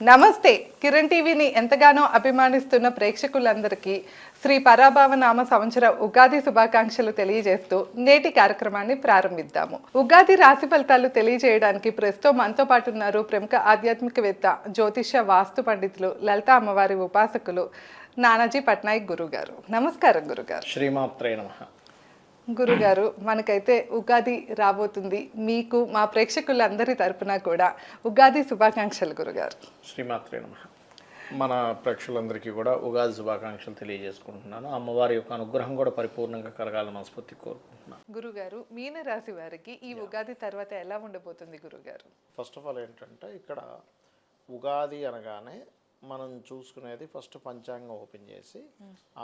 నమస్తే. కిరణ్ టీవీని ఎంతగానో అభిమానిస్తున్న ప్రేక్షకులందరికీ శ్రీ పరాభవనామ సంవత్సర ఉగాది శుభాకాంక్షలు తెలియజేస్తూ నేటి కార్యక్రమాన్ని ప్రారంభిద్దాము. ఉగాది రాశి ఫలితాలు తెలియజేయడానికి ప్రస్తుతం మనతో పాటు ఉన్నారు ప్రముఖ ఆధ్యాత్మికవేత్త, జ్యోతిష వాస్తు పండితులు, లలిత అమ్మవారి ఉపాసకులు నానాజీ పట్నాయక్ గురుగారు. నమస్కారం గురుగారు. శ్రీమాత్రే నమః. గురుగారు, మనకైతే ఉగాది రాబోతుంది. మీకు మా ప్రేక్షకులందరి తరపున కూడా ఉగాది శుభాకాంక్షలు గురుగారు. శ్రీమాత్రే నమః. మన ప్రేక్షకులందరికీ కూడా ఉగాది శుభాకాంక్షలు తెలియజేసుకుంటున్నాను. అమ్మవారి యొక్క అనుగ్రహం కూడా పరిపూర్ణంగా కలగాలని మనస్ఫూర్తి కోరుకుంటున్నాను. గురుగారు, మీన రాశి వారికి ఈ ఉగాది తర్వాత ఎలా ఉండబోతుంది గురుగారు? ఫస్ట్ ఆఫ్ ఆల్ ఏంటంటే ఇక్కడ ఉగాది అనగానే మనం చూసుకునేది ఫస్ట్ పంచాంగం ఓపెన్ చేసి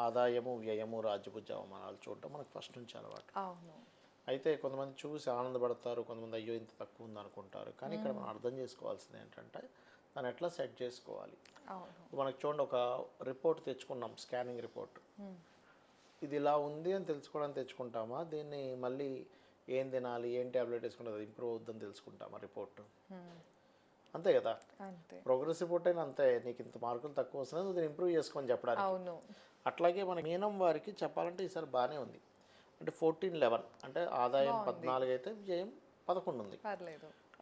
ఆదాయము, వ్యయము, రాజ్యభుజ అవమానాలు చూడటం మనకు ఫస్ట్ నుంచి అలవాటు. అవును. అయితే కొంతమంది చూసి ఆనందపడతారు, కొంతమంది అయ్యో ఇంత తక్కువ ఉంది అనుకుంటారు. కానీ ఇక్కడ మనం అర్థం చేసుకోవాల్సింది ఏంటంటే దాన్ని ఎట్లా సెట్ చేసుకోవాలి. మనకు చూడండి, ఒక రిపోర్ట్ తెచ్చుకున్నాం, స్కానింగ్ రిపోర్ట్. ఇది ఇలా ఉంది అని తెలుసుకోవడానికి తెచ్చుకుంటామా, దీన్ని మళ్ళీ ఏం తినాలి, ఏం ట్యాబ్లెట్ వేసుకుంటే అది ఇంప్రూవ్ అవుద్దని తెలుసుకుంటామా రిపోర్ట్? అంతే కదా. ప్రోగ్రెస్ రిపోర్ట్ అయినా అంతే, నీకు ఇంత మార్కులు తక్కువ వస్తున్నాయి, నువ్వు దీన్ని ఇంప్రూవ్ చేసుకొని చెప్పడానికి. అట్లాగే మన మీనం వారికి చెప్పాలంటే ఈసారి బాగానే ఉంది. అంటే 14-11 అంటే ఆదాయం 14 అయితే వ్యయం 11 ఉంది.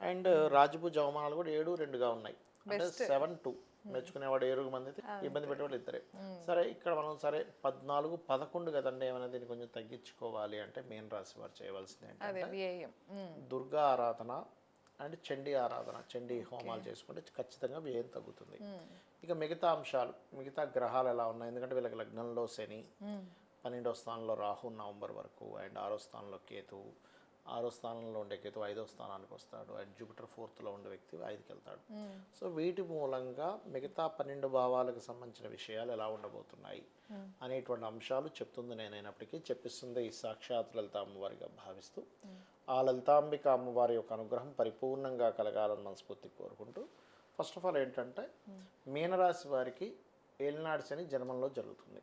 అండ్ రాజ్యభుజ అవమానాలు కూడా 7-2గా ఉన్నాయి. అంటే 7-2 మెచ్చుకునేవాడు 7 మంది అయితే ఇబ్బంది పెట్టేవాళ్ళు ఇద్దరే. సరే, ఇక్కడ మనం సరే 14-11 కదండి, ఏమైనా దీన్ని కొంచెం తగ్గించుకోవాలి అంటే మీన రాశి వారు చేయవలసింది ఏంటంటే దుర్గా ఆరాధన అండ్ చండీ ఆరాధన, చండీ హోమాలు చేసుకుంటే ఖచ్చితంగా వ్యయం తగ్గుతుంది. ఇక మిగతా అంశాలు, మిగతా గ్రహాలు ఎలా ఉన్నాయి, ఎందుకంటే వీళ్ళకి లగ్నంలో శని, 12వ స్థానంలో రాహు నవంబర్ వరకు, అండ్ 6వ స్థానంలో కేతు, 6వ స్థానంలో ఉండే కేతు 5వ స్థానానికి వస్తాడు, అండ్ జూపిటర్ 4థ్లో ఉండే వ్యక్తి 5కి వెళ్తాడు. సో వీటి మూలంగా మిగతా 12 భావాలకు సంబంధించిన విషయాలు ఎలా ఉండబోతున్నాయి అనేటువంటి అంశాలు చెప్తుంది నేనైనప్పటికీ, చెప్పిస్తుంది ఈ సాక్షాత్ లలిత అమ్మవారిగా భావిస్తూ ఆ లలితాంబిక అమ్మవారి యొక్క అనుగ్రహం పరిపూర్ణంగా కలగాలని మనస్ఫూర్తి కోరుకుంటూ, ఫస్ట్ ఆఫ్ ఆల్ ఏంటంటే మీనరాశి వారికి ఏలినాడు శని జన్మంలో జరుగుతుంది.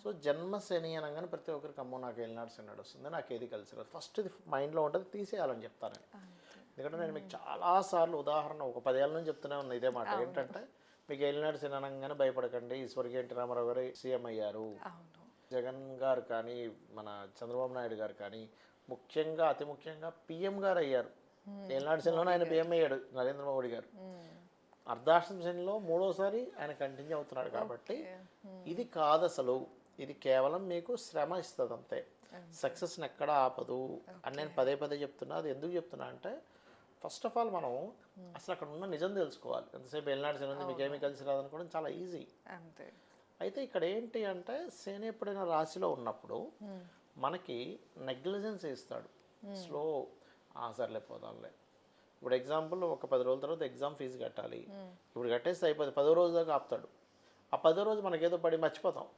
సో జన్మ శని అనగానే ప్రతి ఒక్కరికి అమ్మో నాకు ఏలినాడు శని నడుస్తుంది, నాకు ఏది కలిసి రాదు, ఫస్ట్ ఇది మైండ్లో ఉంటుంది, తీసేయాలని చెప్తాను. ఎందుకంటే నేను మీకు చాలాసార్లు ఉదాహరణ ఒక 10 ఏళ్ళ నుంచి చెప్తూనే ఉన్నా ఇదే మాట. ఏంటంటే మీకు ఏలినాడు శని అనగానే భయపడకండి, స్వర్గీయ ఎన్టీ రామారావు గారు సీఎం అయ్యారు, జగన్ గారు కానీ మన చంద్రబాబు నాయుడు గారు కానీ ముఖ్యంగా అతి ముఖ్యంగా పిఎం గారు అయ్యారు. ఏలినాడు శనిలోనే ఆయన పిఎం అయ్యాడు నరేంద్ర మోడీ గారు. అర్ధాష్టమ శనిలో 3వసారి ఆయన కంటిన్యూ అవుతున్నాడు. కాబట్టి ఇది కాదు అసలు, ఇది కేవలం మీకు శ్రమ ఇస్తుంది అంతే, సక్సెస్ని ఎక్కడ ఆపదు అని నేను పదే చెప్తున్నా. అది ఎందుకు చెప్తున్నా అంటే ఫస్ట్ ఆఫ్ ఆల్ మనం అసలు అక్కడ ఉన్న నిజం తెలుసుకోవాలి. ఎంతసేపు ఏలినాడు శని ఉంది మీకు ఏమీ కలిసి రాదనుకోవడం చాలా ఈజీ. అయితే ఇక్కడ ఏంటి అంటే శని ఎప్పుడైనా రాశిలో ఉన్నప్పుడు మనకి నెగ్లిజెన్స్ ఇస్తాడు, స్లో సర్లే పోదాంలే. ఇప్పుడు ఎగ్జాంపుల్ ఒక 10 రోజుల తర్వాత ఎగ్జామ్ ఫీజు కట్టాలి, ఇప్పుడు కట్టేస్తే అయిపోతుంది, 10వ రోజు దాకా ఆపుతాడు. ఆ 10వ రోజు మనకేదో పడి మర్చిపోతాం.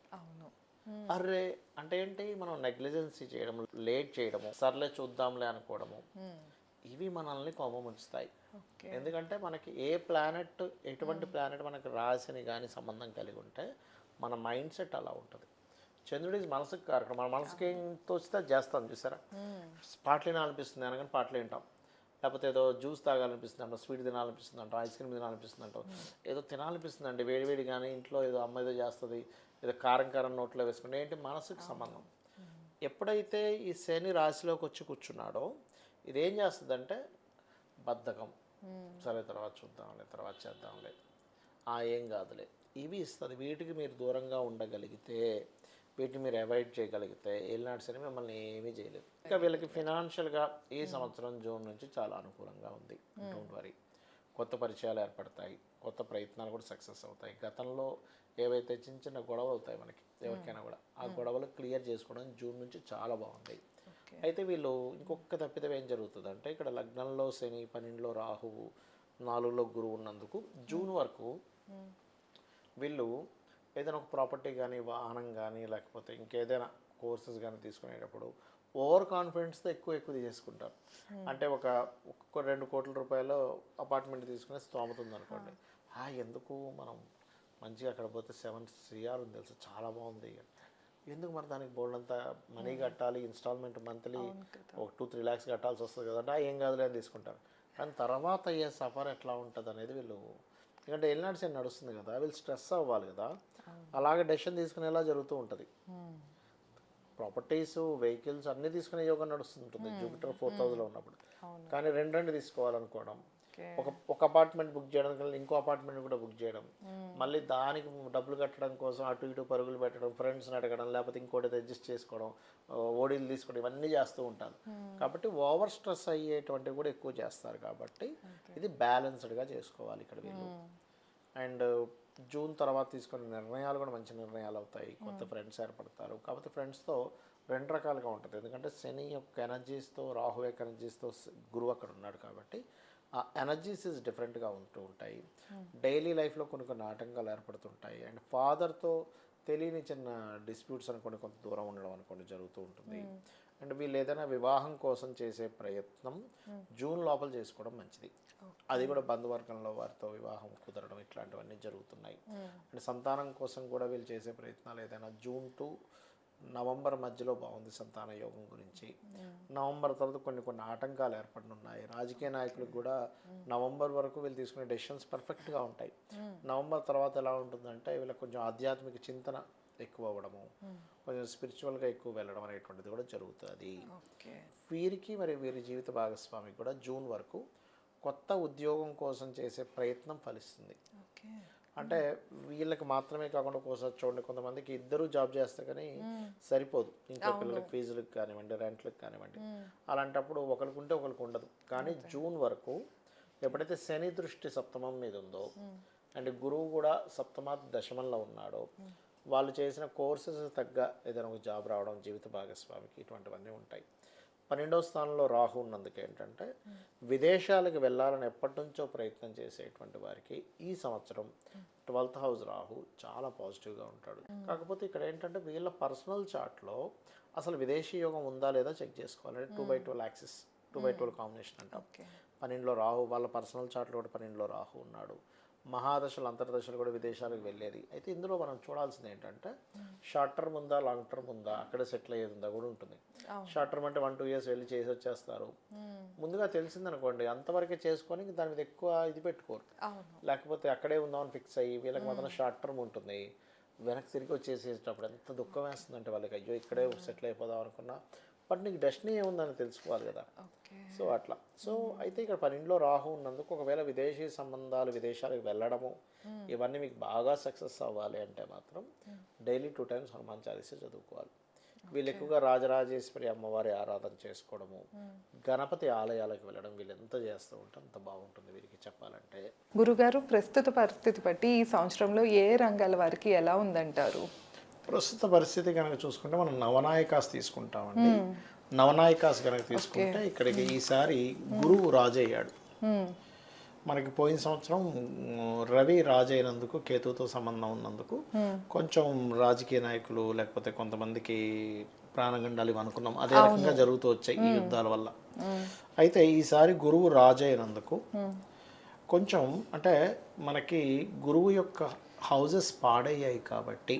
అర్రే అంటే ఏంటి, మనం నెగ్లిజెన్సీ చేయడం, లేట్ చేయడము, సర్లే చూద్దాంలే అనుకోవడము, ఇవి మనల్ని కోపముంచుతాయి. ఎందుకంటే మనకి ఏ ప్లానెట్, ఎటువంటి ప్లానెట్ మనకి రాశిని కానీ సంబంధం కలిగి ఉంటే మన మైండ్ సెట్ అలా ఉంటుంది. చంద్రుడి మనసుకు కారకం, మన మనసుకి ఏం తోచితే చేస్తాం. చూసారా, పాటలు వినాలనిపిస్తుంది అనగానే పాటలు వింటాం, లేకపోతే ఏదో జ్యూస్ తాగాలనిపిస్తుంది అంటాం, స్వీట్ తినాలనిపిస్తుంది అంటాం, ఐస్ క్రీమ్ తినాలనిపిస్తుంది అంటాం, ఏదో తినాలనిపిస్తుంది అండి వేడివేడి, కానీ ఇంట్లో ఏదో అమ్మ ఏదో చేస్తుంది, ఏదో కారం నోట్లో వేసుకుంటే ఏంటి మనసుకు సంబంధం. ఎప్పుడైతే ఈ శని రాశిలోకి వచ్చి కూర్చున్నాడో ఇదేం చేస్తుందంటే బద్ధకం, సరే తర్వాత చూద్దాంలే, తర్వాత చేద్దాంలే, ఏం కాదులే, ఇవి ఇస్తుంది. వీటికి మీరు దూరంగా ఉండగలిగితే, వీటిని మీరు అవాయిడ్ చేయగలిగితే ఏలినాడు శని మిమ్మల్ని ఏమీ చేయలేదు. ఇంకా వీళ్ళకి ఫినాన్షియల్గా ఈ సంవత్సరం జూన్ నుంచి చాలా అనుకూలంగా ఉంది. డోంట్ వరీ, కొత్త పరిచయాలు ఏర్పడతాయి, కొత్త ప్రయత్నాలు కూడా సక్సెస్ అవుతాయి. గతంలో ఏవైతే చిన్న గొడవలు అవుతాయి మనకి ఎవరికైనా కూడా, ఆ గొడవలు క్లియర్ చేసుకోవడం జూన్ నుంచి చాలా బాగుంది. అయితే వీళ్ళు ఇంకొక తప్పిదం ఏం జరుగుతుందంటే, ఇక్కడ లగ్నంలో శని, 12లో రాహువు, 4లో గురువు ఉన్నందుకు జూన్ వరకు వీళ్ళు ఏదైనా ఒక ప్రాపర్టీ కానీ, వాహనం కానీ, లేకపోతే ఇంకేదైనా కోర్సెస్ కానీ తీసుకునేటప్పుడు ఓవర్ కాన్ఫిడెన్స్తో ఎక్కువ తీసేసుకుంటారు. అంటే ఒక 2 కోట్ల రూపాయలు అపార్ట్మెంట్ తీసుకునే స్తోమత ఉందనుకోండి, ఎందుకు మనం మంచిగా అక్కడ పోతే 7 CR ఉంది తెలుసు, చాలా బాగుంది, ఎందుకు మరి దానికి బోల్డ్ అంతా మనీ కట్టాలి, ఇన్స్టాల్మెంట్ మంత్లీ ఒక 2-3 lakhs కట్టాల్సి వస్తుంది కదంటే ఏం కాదులే అని తీసుకుంటారు. కానీ తర్వాత అయ్యే సఫర్ ఎట్లా ఉంటుంది అనేది వీళ్ళు ఎందుకంటే ఏలినాటి శని నడుస్తుంది కదా, వీళ్ళు స్ట్రెస్ అవ్వాలి కదా, అలాగే డెసిషన్ తీసుకునేలా జరుగుతూ ఉంటుంది. ప్రాపర్టీస్, వెహికల్స్ అన్నీ తీసుకునే యోగం నడుస్తుంటుంది జూపిటర్ 4th హౌస్లో ఉన్నప్పుడు. కానీ రెండు తీసుకోవాలనుకోవడం, ఒక అపార్ట్మెంట్ బుక్ చేయడం కన్నా ఇంకో అపార్ట్మెంట్ కూడా బుక్ చేయడం, మళ్ళీ దానికి డబ్బులు కట్టడం కోసం అటు ఇటు పరుగులు పెట్టడం, ఫ్రెండ్స్ని అడగడం, లేకపోతే ఇంకోటి అడ్జస్ట్ చేసుకోవడం, ఓడీలు తీసుకోవడం, ఇవన్నీ చేస్తూ ఉంటారు. కాబట్టి ఓవర్ స్ట్రెస్ అయ్యేటువంటివి కూడా ఎక్కువ చేస్తారు. కాబట్టి ఇది బ్యాలెన్స్డ్గా చేసుకోవాలి ఇక్కడ వీళ్ళు. అండ్ జూన్ తర్వాత తీసుకునే నిర్ణయాలు కూడా మంచి నిర్ణయాలు అవుతాయి. కొత్త ఫ్రెండ్స్ ఏర్పడతారు. కాకపోతే ఫ్రెండ్స్తో రెండు రకాలుగా ఉంటుంది. ఎందుకంటే శని యొక్క ఎనర్జీస్తో, రాహు యొక్క ఎనర్జీస్తో గురువు అక్కడ ఉన్నాడు కాబట్టి ఆ ఎనర్జీస్ డిఫరెంట్గా ఉంటూ ఉంటాయి. డైలీ లైఫ్లో కొన్ని ఆటంకాలు ఏర్పడుతుంటాయి. అండ్ ఫాదర్తో తెలియని చిన్న డిస్ప్యూట్స్ అనుకోండి, కొంత దూరం ఉండడం అనుకోండి జరుగుతూ ఉంటుంది. అండ్ వీళ్ళు ఏదైనా వివాహం కోసం చేసే ప్రయత్నం జూన్ లోపల చేసుకోవడం మంచిది. అది కూడా బంధువర్గంలో వారితో వివాహం కుదరడం ఇట్లాంటివన్నీ జరుగుతున్నాయి. అండ్ సంతానం కోసం కూడా వీళ్ళు చేసే ప్రయత్నాలు ఏదైనా జూన్ టు నవంబర్ మధ్యలో బాగుంది సంతాన యోగం గురించి. నవంబర్ తర్వాత కొన్ని ఆటంకాలు ఏర్పడనున్నాయి. రాజకీయ నాయకులకు కూడా నవంబర్ వరకు వీళ్ళు తీసుకునే డెసిషన్స్ పర్ఫెక్ట్గా ఉంటాయి. నవంబర్ తర్వాత ఎలా ఉంటుందంటే వీళ్ళకి కొంచెం ఆధ్యాత్మిక చింతన ఎక్కువ అవ్వడము, కొంచెం స్పిరిచువల్గా ఎక్కువ వెళ్ళడం అనేటువంటిది కూడా జరుగుతుంది. వీరికి మరి వీరి జీవిత భాగస్వామికి కూడా జూన్ వరకు కొత్త ఉద్యోగం కోసం చేసే ప్రయత్నం ఫలిస్తుంది. అంటే వీళ్ళకి మాత్రమే కాకుండా ఒకసారి చూడండి, కొంతమందికి ఇద్దరు జాబ్ చేస్తే కానీ సరిపోదు, ఇంట్లో పిల్లలకి ఫీజులకు కానివ్వండి, రెంట్లకు కానివ్వండి. అలాంటప్పుడు ఒకరికి ఉంటే ఒకరికి ఉండదు. కానీ జూన్ వరకు ఎప్పుడైతే శని దృష్టి సప్తమం మీద ఉందో అండ్ గురువు కూడా సప్తమాత్ దశమంలో ఉన్నాడో, వాళ్ళు చేసిన కోర్సెస్ తగ్గ ఏదైనా ఒక జాబ్ రావడం జీవిత భాగస్వామికి ఇటువంటివన్నీ ఉంటాయి. 12వ స్థానంలో రాహు ఉన్నందుకు ఏంటంటే విదేశాలకు వెళ్ళాలని ఎప్పటి నుంచో ప్రయత్నం చేసేటువంటి వారికి ఈ సంవత్సరం 12th హౌస్ రాహు చాలా పాజిటివ్గా ఉంటాడు. కాకపోతే ఇక్కడ ఏంటంటే వీళ్ళ పర్సనల్ చార్ట్లో అసలు విదేశీ యోగం ఉందా లేదా చెక్ చేసుకోవాలి. 2/12 యాక్సిస్, 2/12 కాంబినేషన్ అంటాం. 12లో రాహు, వాళ్ళ పర్సనల్ చార్ట్లో కూడా 12లో రాహు ఉన్నాడు. మహాదశలు, అంతర్దశలు కూడా విదేశాలకు వెళ్ళేది. అయితే ఇందులో మనం చూడాల్సింది ఏంటంటే షార్ట్ టర్మ్ ఉందా, లాంగ్ టర్మ్ ఉందా, అక్కడే సెటిల్ అయ్యేది ఉందా కూడా ఉంటుంది. షార్ట్ టర్మ్ అంటే 1-2 years వెళ్ళి చేసి వచ్చేస్తారు. ముందుగా తెలిసిందనుకోండి అంతవరకే చేసుకొని దాని మీద ఎక్కువ ఇది పెట్టుకోరు. లేకపోతే అక్కడే ఉందామని ఫిక్స్ అయ్యి వీళ్ళకి మాత్రం షార్ట్ టర్మ్ ఉంటుంది. వెనక్కి తిరిగి వచ్చేసేటప్పుడు ఎంత దుఃఖం వేస్తుందంటే వాళ్ళకి, అయ్యో ఇక్కడే సెటిల్ అయిపోదాం అనుకున్నా, బట్ నీకు డెస్టినీ ఏముందని తెలుసుకోవాలి కదా. సో అట్లా. సో అయితే ఇక్కడ 12లో రాహు ఉన్నందుకు ఒకవేళ విదేశీ సంబంధాలు, విదేశాలకు వెళ్ళడము ఇవన్నీ మీకు బాగా సక్సెస్ అవ్వాలి అంటే మాత్రం డైలీ 2 times హనుమాన్ చాలీసా చదువుకోవాలి. వీళ్ళు ఎక్కువగా రాజరాజేశ్వరి అమ్మవారి ఆరాధన చేసుకోవడము, గణపతి ఆలయాలకు వెళ్ళడం వీళ్ళు ఎంత చేస్తూ ఉంటే అంత బాగుంటుంది వీరికి చెప్పాలంటే. గురుగారు, ప్రస్తుత పరిస్థితి బట్టి ఈ సంవత్సరంలో ఏ రంగాల వారికి ఎలా ఉందంటారు? ప్రస్తుత పరిస్థితి కనుక చూసుకుంటే మనం నవనాయకాస్ తీసుకుంటామండి. నవనాయకాస్ కనుక తీసుకుంటే ఇక్కడికి ఈసారి గురువు రాజయ్యాడు. మనకి పోయిన సంవత్సరం రవి రాజైనందుకు, కేతుతో సంబంధం ఉన్నందుకు కొంచెం రాజకీయ నాయకులు లేకపోతే కొంతమందికి ప్రాణగండాలు ఇవి అనుకున్నాం, అదే రకంగా జరుగుతూ వచ్చాయి ఈ యుద్ధాల వల్ల. అయితే ఈసారి గురువు రాజైనందుకు కొంచెం అంటే మనకి గురువు యొక్క హౌజెస్ పాడయ్యాయి కాబట్టి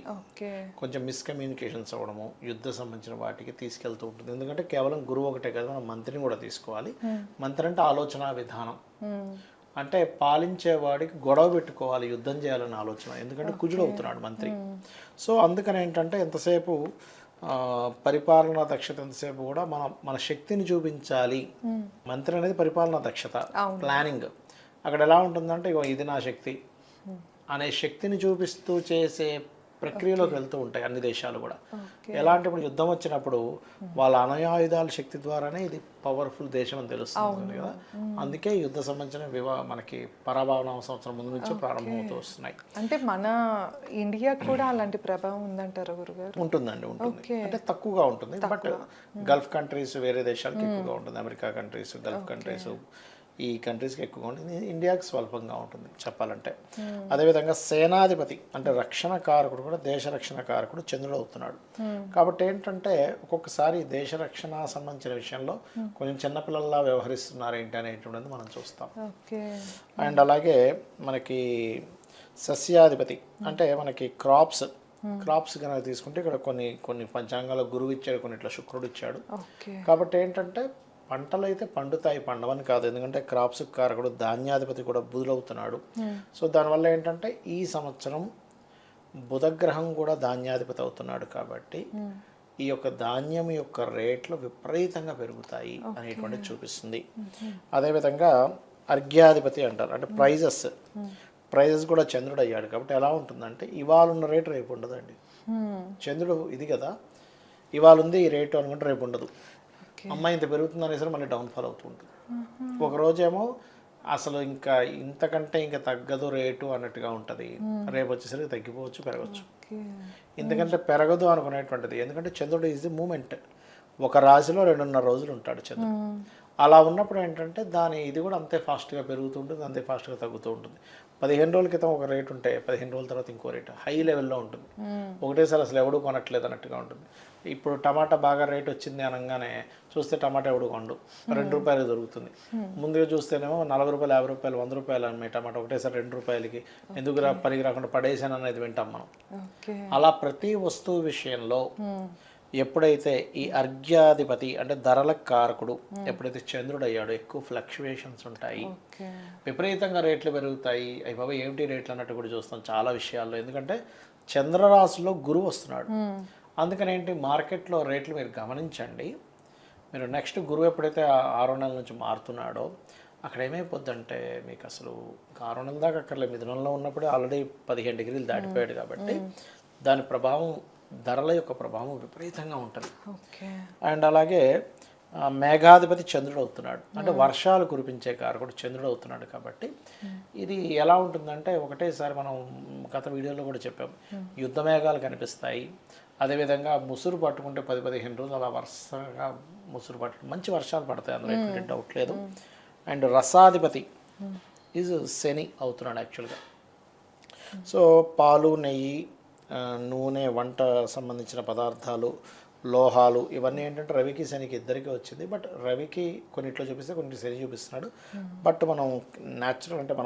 కొంచెం మిస్కమ్యూనికేషన్స్ అవ్వడము, యుద్ధ సంబంధించిన వాటికి తీసుకెళ్తూ ఉంటుంది. ఎందుకంటే కేవలం గురువు ఒకటే కదా, మనం మంత్రిని కూడా తీసుకోవాలి. మంత్రి అంటే ఆలోచన విధానం, అంటే పాలించేవాడికి గొడవ పెట్టుకోవాలి, యుద్ధం చేయాలనే ఆలోచన. ఎందుకంటే కుజుడు అవుతున్నాడు మంత్రి. సో అందుకని ఏంటంటే ఎంతసేపు పరిపాలనా దక్షత, ఎంతసేపు కూడా మన శక్తిని చూపించాలి. మంత్రి అనేది పరిపాలనా దక్షత, ప్లానింగ్. అక్కడ ఎలా ఉంటుందంటే ఇగో ఇది నా శక్తి అనే శక్తిని చూపిస్తూ చేసే ప్రక్రియలోకి వెళ్తూ ఉంటాయి అన్ని దేశాలు కూడా. ఎలాంటి ఇప్పుడు యుద్ధం వచ్చినప్పుడు వాళ్ళ అణయాయుధాల శక్తి ద్వారానే ఇది పవర్ఫుల్ దేశం అని తెలుస్తుంది కదా. అందుకే యుద్ధ సంబంధించిన మనకి పరాభవన సంవత్సరం ముందు నుంచే ప్రారంభమవుతూ వస్తున్నాయి. అంటే మన ఇండియా కూడా అలాంటి ప్రభావం ఉందంటారా గురుగారు? ఉంటుందండి, ఉంటుంది. అంటే తక్కువగా ఉంటుంది, బట్ గల్ఫ్ కంట్రీస్ వేరే దేశాలకు ఎక్కువగా ఉంటుంది. అమెరికా కంట్రీస్, గల్ఫ్ కంట్రీస్, ఈ కంట్రీస్కి ఎక్కువగా ఉంటుంది. ఇండియాకి స్వల్పంగా ఉంటుంది చెప్పాలంటే. అదేవిధంగా సేనాధిపతి అంటే రక్షణ కారకుడు కూడా, దేశ రక్షణ కారకుడు చంద్రుడు అవుతున్నాడు. కాబట్టి ఏంటంటే ఒక్కొక్కసారి దేశ రక్షణ సంబంధించిన విషయంలో కొంచెం చిన్నపిల్లల్లా వ్యవహరిస్తున్నారు ఏంటి అనేటువంటిది మనం చూస్తాం. అండ్ అలాగే మనకి సస్యాధిపతి అంటే మనకి క్రాప్స్ కనుక తీసుకుంటే ఇక్కడ కొన్ని పంచాంగాల గురువు ఇచ్చాడు, కొన్ని ఇట్లా శుక్రుడు ఇచ్చాడు. కాబట్టి ఏంటంటే పంటలు అయితే పండుతాయి, పండవని కాదు, ఎందుకంటే క్రాప్స్ కారకుడు ధాన్యాధిపతి కూడా బుధులవుతున్నాడు. సో దానివల్ల ఏంటంటే ఈ సంవత్సరం బుధగ్రహం కూడా ధాన్యాధిపతి అవుతున్నాడు కాబట్టి ఈ యొక్క ధాన్యం యొక్క రేట్లు విపరీతంగా పెరుగుతాయి అనేటువంటిది చూపిస్తుంది. అదేవిధంగా అర్ఘ్యాధిపతి అంటారు, అంటే ప్రైజెస్ కూడా చంద్రుడు అయ్యాడు కాబట్టి ఎలా ఉంటుందంటే ఇవాళ ఉన్న రేటు రేపు ఉండదండి. చంద్రుడు ఇది కదా, ఇవాళ ఉంది ఈ రేటు అనుకుంటే రేపు ఉండదు. అమ్మాయి ఇంత పెరుగుతుంది అనేసరి మళ్ళీ డౌన్ఫాల్ అవుతూ ఉంటుంది. ఒకరోజేమో అసలు ఇంకా ఇంతకంటే ఇంకా తగ్గదు రేటు అన్నట్టుగా ఉంటుంది, రేపు వచ్చేసరికి తగ్గిపోవచ్చు, పెరగచ్చు. ఎందుకంటే పెరగదు అనుకునేటువంటిది, ఎందుకంటే చంద్రుడు ఈజ్ ది మూమెంట్. ఒక రాశిలో 2.5 రోజులు ఉంటాడు చంద్రుడు. అలా ఉన్నప్పుడు ఏంటంటే దాని ఇది కూడా అంతే ఫాస్ట్గా పెరుగుతూ ఉంటుంది, అంతే ఫాస్ట్గా తగ్గుతూ ఉంటుంది. 15 రోజుల క్రితం ఒక రేటు ఉంటే 15 రోజుల తర్వాత ఇంకో రేటు హై లెవెల్లో ఉంటుంది. ఒకటేసారి అసలు ఎవడు కొనట్లేదు అన్నట్టుగా ఉంటుంది. ఇప్పుడు టమాటా బాగా రేట్ వచ్చింది అనగానే చూస్తే టమాటా ఎవడు కొండు, 2 రూపాయలు దొరుకుతుంది. ముందుగా చూస్తేనేమో 40 రూపాయలు, 50 రూపాయలు, 100 రూపాయలు అమ్మే టమాటా ఒకటేసారి 2 రూపాయలకి ఎందుకు పనికి రాకుండా పడేసాను అనేది వింటాం మనం. అలా ప్రతి వస్తువు విషయంలో ఎప్పుడైతే ఈ అర్ఘ్యాధిపతి అంటే ధరల కారకుడు ఎప్పుడైతే చంద్రుడు అయ్యాడో ఎక్కువ ఫ్లక్చువేషన్స్ ఉంటాయి, విపరీతంగా రేట్లు పెరుగుతాయి. అవి బాబా ఏమిటి రేట్లు అన్నట్టు కూడా చూస్తాం చాలా విషయాల్లో. ఎందుకంటే చంద్రరాశిలో గురువు వస్తున్నాడు, అందుకని ఏంటి మార్కెట్లో రేట్లు మీరు గమనించండి. మీరు నెక్స్ట్ గురువు ఎప్పుడైతే 6 నెలల నుంచి మారుతున్నాడో అక్కడ ఏమైపోద్దంటే మీకు అసలు 6 నెలల దాకా అక్కర్లేదు, మిథునంలో ఉన్నప్పుడే ఆల్రెడీ 15 డిగ్రీలు దాటిపోయాడు కాబట్టి దాని ప్రభావం, ధరల యొక్క ప్రభావం విపరీతంగా ఉంటుంది. అండ్ అలాగే మేఘాధిపతి చంద్రుడు అవుతున్నాడు, అంటే వర్షాలు కురిపించే కారకుడు చంద్రుడు అవుతున్నాడు కాబట్టి ఇది ఎలా ఉంటుందంటే ఒకటేసారి మనం గత వీడియోలో కూడా చెప్పాం, యుద్ధ మేఘాలు కనిపిస్తాయి. అదేవిధంగా ముసురు పట్టుకుంటే 10-15 రోజులు అలా వరుసగా ముసురు పట్టు మంచి వర్షాలు పడతాయి, అందులో ఎటువంటి డౌట్ లేదు. అండ్ రసాధిపతి ఈజ్ శని అవుతున్నాడు యాక్చువల్గా. సో పాలు, నెయ్యి, నూనె, వంట సంబంధించిన పదార్థాలు, లోహాలు ఇవన్నీ ఏంటంటే రవికి శనికి ఇద్దరికి వచ్చింది. బట్ రవికి కొన్నిట్లో చూపిస్తే కొన్ని శని చూపిస్తున్నాడు. బట్ మనం న్యాచురల్ అంటే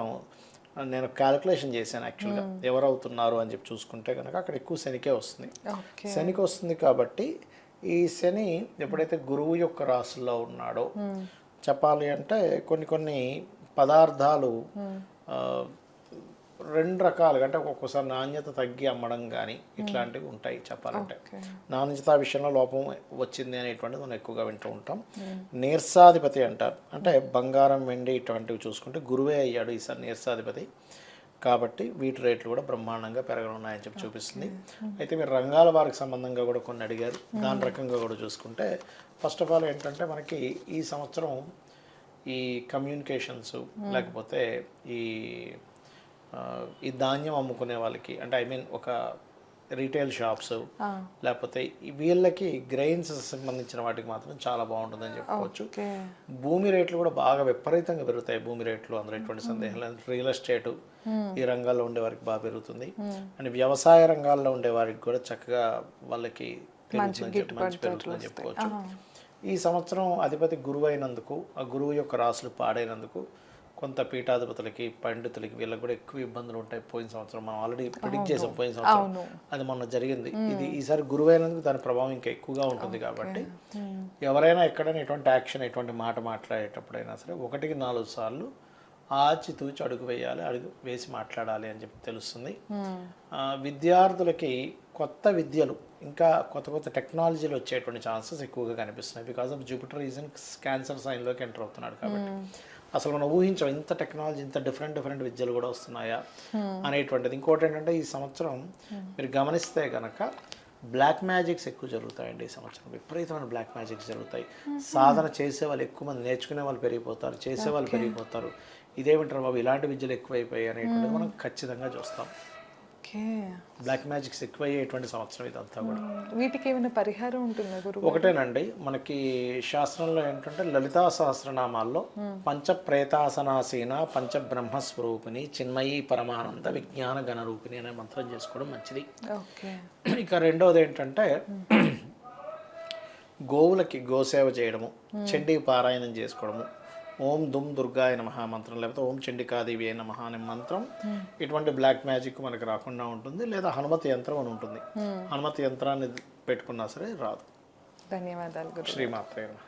నేను క్యాలిక్యులేషన్ చేశాను యాక్చువల్గా ఎవరు అవుతున్నారు అని చెప్పి చూసుకుంటే కనుక అక్కడ ఎక్కువ శనికే వస్తుంది. శనికి వస్తుంది కాబట్టి ఈ శని ఎప్పుడైతే గురువు యొక్క రాశుల్లో ఉన్నాడో చెప్పాలి అంటే కొన్ని పదార్థాలు 2 రకాలుగా అంటే ఒక్కొక్కసారి నాణ్యత తగ్గి అమ్మడం కానీ ఇట్లాంటివి ఉంటాయి. చెప్పాలంటే నాణ్యత విషయంలో లోపం వచ్చింది అనేటువంటిది మనం ఎక్కువగా వింటూ ఉంటాం. నీర్సాధిపతి అంటారు, అంటే బంగారం, వెండి ఇటువంటివి చూసుకుంటే గురువే అయ్యాడు ఈసారి నీర్సాధిపతి కాబట్టి వీటి రేట్లు కూడా బ్రహ్మాండంగా పెరగనున్నాయని చెప్పి చూపిస్తుంది. అయితే మీరు రంగాల వారికి సంబంధంగా కూడా కొన్ని అడిగారు, దాని రకంగా కూడా చూసుకుంటే ఫస్ట్ ఆఫ్ ఆల్ ఏంటంటే మనకి ఈ సంవత్సరం ఈ కమ్యూనికేషన్స్ లేకపోతే ఈ ధాన్యం అమ్ముకునే వాళ్ళకి అంటే ఒక రీటైల్ షాప్స్ లేకపోతే వీళ్ళకి గ్రెయిన్స్ సంబంధించిన వాటికి మాత్రం చాలా బాగుంటుందని చెప్పుకోవచ్చు. భూమి రేట్లు కూడా బాగా విపరీతంగా పెరుగుతాయి, భూమి రేట్లు అందులో ఎటువంటి సందేహం లేదు. రియల్ ఎస్టేట్ ఈ రంగాల్లో ఉండే వారికి బాగా పెరుగుతుంది. అండ్ వ్యవసాయ రంగాల్లో ఉండే వారికి కూడా చక్కగా వాళ్ళకి మంచి పెరుగుతుందని చెప్పుకోవచ్చు. ఈ సంవత్సరం అధిపతి గురువు అయినందుకు ఆ గురువు యొక్క రాశులు పాడైనందుకు కొంత పీఠాధిపతులకి, పండితులకి వీళ్ళకి కూడా ఎక్కువ ఇబ్బందులు ఉంటాయి. పోయిన సంవత్సరం మనం ఆల్రెడీ ప్రిడిక్ట్ చేసాం, పోయిన సంవత్సరం అది మొన్న జరిగింది. ఇది ఈసారి గురువు అయినందుకు దాని ప్రభావం ఇంకా ఎక్కువగా ఉంటుంది. కాబట్టి ఎవరైనా ఎక్కడైనా ఎటువంటి యాక్షన్, ఎటువంటి మాట మాట్లాడేటప్పుడైనా సరే 1-4 సార్లు ఆచితూచి అడుగు వేయాలి, అడుగు వేసి మాట్లాడాలి అని చెప్పి తెలుస్తుంది. విద్యార్థులకి కొత్త విద్యలు ఇంకా కొత్త టెక్నాలజీలు వచ్చేటువంటి ఛాన్సెస్ ఎక్కువగా కనిపిస్తున్నాయి. Because of Jupiter is in Cancer సైన్లోకి ఎంటర్ అవుతున్నాడు కాబట్టి అసలు మనం ఊహించాం ఇంత టెక్నాలజీ, ఇంత డిఫరెంట్ విద్యలు కూడా వస్తున్నాయా అనేటువంటిది. ఇంకోటి ఏంటంటే ఈ సంవత్సరం మీరు గమనిస్తే కనుక బ్లాక్ మ్యాజిక్స్ ఎక్కువ జరుగుతాయండి. ఈ సంవత్సరం విపరీతమైన బ్లాక్ మ్యాజిక్స్ జరుగుతాయి. సాధన చేసే వాళ్ళు ఎక్కువ మంది, నేర్చుకునే వాళ్ళు పెరిగిపోతారు, చేసేవాళ్ళు పెరిగిపోతారు. ఇదేమిటారు బాబు ఇలాంటి విద్యలు ఎక్కువైపోయాయి అనేటువంటిది మనం ఖచ్చితంగా చూస్తాం. బ్లాక్ మ్యాజిక్స్ ఎక్కువయ్యేటువంటి సంవత్సరం ఇదంతా కూడా. వీటికి ఏమైనా పరిహారం ఉంటుందా గురువు? ఒకటేనండి, మనకి శాస్త్రంలో ఏంటంటే లలితా సహస్రనామాల్లో పంచప్రేతాసనాసీన పంచబ్రహ్మస్వరూపిణి చిన్మయీ పరమానంద విజ్ఞాన గణరూపిణి అనే మంత్రం చేసుకోవడం మంచిది. ఇక రెండవది ఏంటంటే గోవులకి గోసేవ చేయడము, చండీ పారాయణం చేసుకోవడము, ఓం దుమ్ దుర్గాయ నమః మంత్రం లేకపోతే ఓం చండికాదేవి అనే నమః అనే మంత్రం. ఇటువంటి బ్లాక్ మ్యాజిక్ మనకు రాకుండా ఉంటుంది. లేదా హనుమతి యంత్రం అని ఉంటుంది, హనుమతి యంత్రాన్ని పెట్టుకున్నా సరే రాదు. ధన్యవాదాలు గురు. శ్రీమాత్రే నమః.